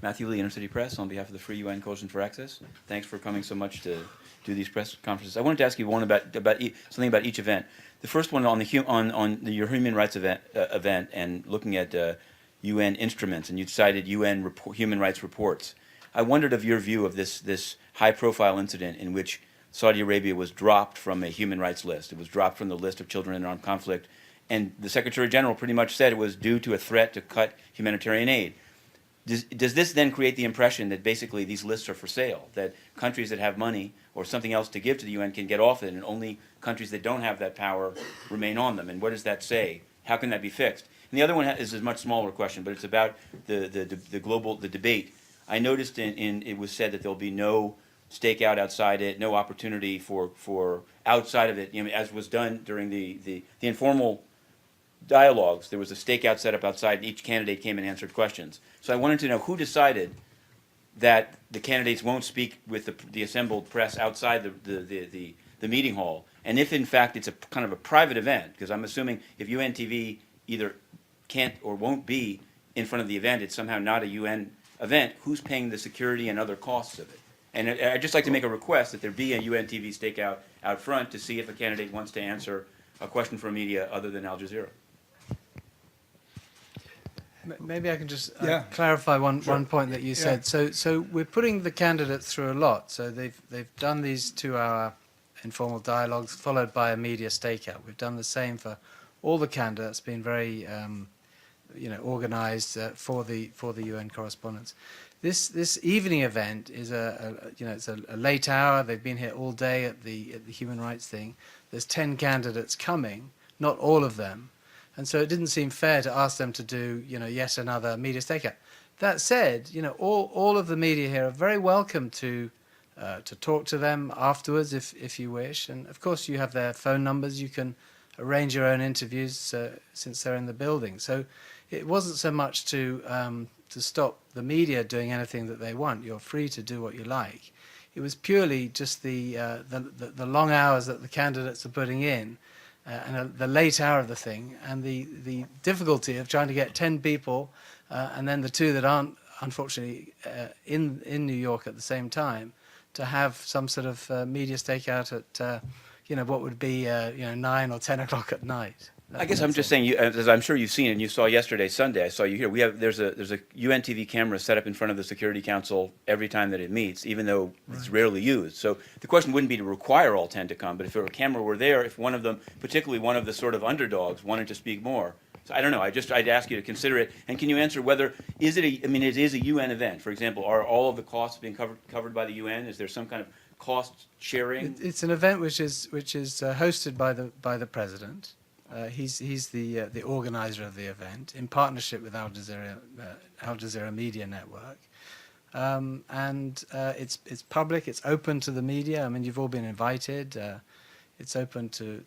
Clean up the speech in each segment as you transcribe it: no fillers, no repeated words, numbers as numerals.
Matthew Lee, Inner City Press, on behalf of the Free UN Coalition for Access. Thanks for coming so much to do these press conferences. I wanted to ask you one something about each event. The first one on your human rights event and looking at UN instruments, and you cited UN human rights reports. I wondered of your view of this high-profile incident in which Saudi Arabia was dropped from a human rights list. It was dropped from the list of children in armed conflict, and the Secretary General pretty much said it was due to a threat to cut humanitarian aid. Does this then create the impression that basically these lists are for sale, that countries that have money or something else to give to the UN can get off it, and only countries that don't have that power remain on them? And what does that say? How can that be fixed? And the other one is a much smaller question, but it's about the debate. I noticed it was said that there'll be no stakeout outside it, no opportunity for outside of it, as was done during the informal dialogues. There was a stakeout set up outside, and each candidate came and answered questions. So I wanted to know who decided that the candidates won't speak with the assembled press outside the meeting hall, and if in fact it's a kind of a private event, because I'm assuming if UNTV either can't or won't be in front of the event, it's somehow not a UN event, who's paying the security and other costs of it? And I'd just like to make a request that there be a UNTV stakeout out front to see if a candidate wants to answer a question from media other than Al Jazeera. Maybe I can just clarify one point that you said. So we're putting the candidates through a lot. So they've done these 2-hour informal dialogues followed by a media stakeout. We've done the same for all the candidates, been very organized for the UN correspondence. This evening event is it's a late hour. They've been here all day at the human rights thing. There's 10 candidates coming, not all of them. And so it didn't seem fair to ask them to do, yet another media stakeout. That said, all of the media here are very welcome to talk to them afterwards if you wish. And of course, you have their phone numbers. You can arrange your own interviews since they're in the building. So it wasn't so much to stop the media doing anything that they want. You're free to do what you like. It was purely just the long hours that the candidates are putting in. And the late hour of the thing, and the difficulty of trying to get 10 people, and then the 2 that aren't, unfortunately, in New York at the same time, to have some sort of media stakeout at, what would be, 9 or 10 o'clock at night. I guess I'm just saying, as I'm sure you've seen, and you saw yesterday, Sunday, I saw you here. There's a UNTV camera set up in front of the Security Council every time that it meets, even though it's rarely used. So the question wouldn't be to require all 10 to come, but if a camera were there, if one of them, particularly one of the sort of underdogs, wanted to speak more. So I don't know. I'd ask you to consider it, and can you answer whether it is a UN event? For example, are all of the costs being covered by the UN? Is there some kind of cost sharing? It's an event which is hosted by the president. He's the organizer of the event in partnership with Al Jazeera Media Network, and it's public. It's open to the media. I mean, you've all been invited. It's open to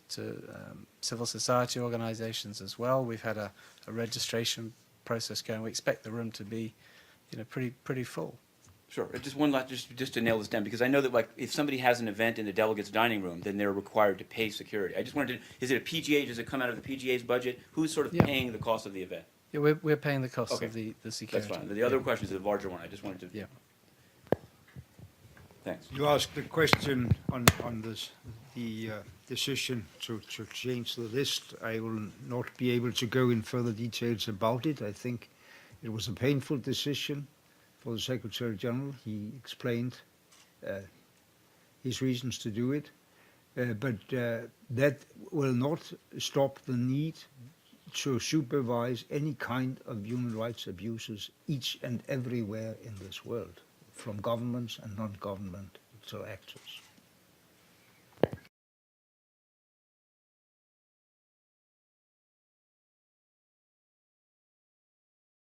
civil society organizations as well. We've had a registration process going. We expect the room to be, pretty full. Sure. Just one last, just to nail this down, because I know that if somebody has an event in the delegates' dining room, then they're required to pay security. I just wanted to, is it a PGA? Does it come out of the PGA's budget? Who's sort of paying the cost of the event? Yeah, we're paying the cost of the security. That's fine. The other question is a larger one. I just wanted to. Yeah. Thanks. You asked the question on the decision to change the list. I will not be able to go in further details about it. I think it was a painful decision for the Secretary General. He explained his reasons to do it, but that will not stop the need to supervise any kind of human rights abuses each and everywhere in this world, from governments and non-governmental actors.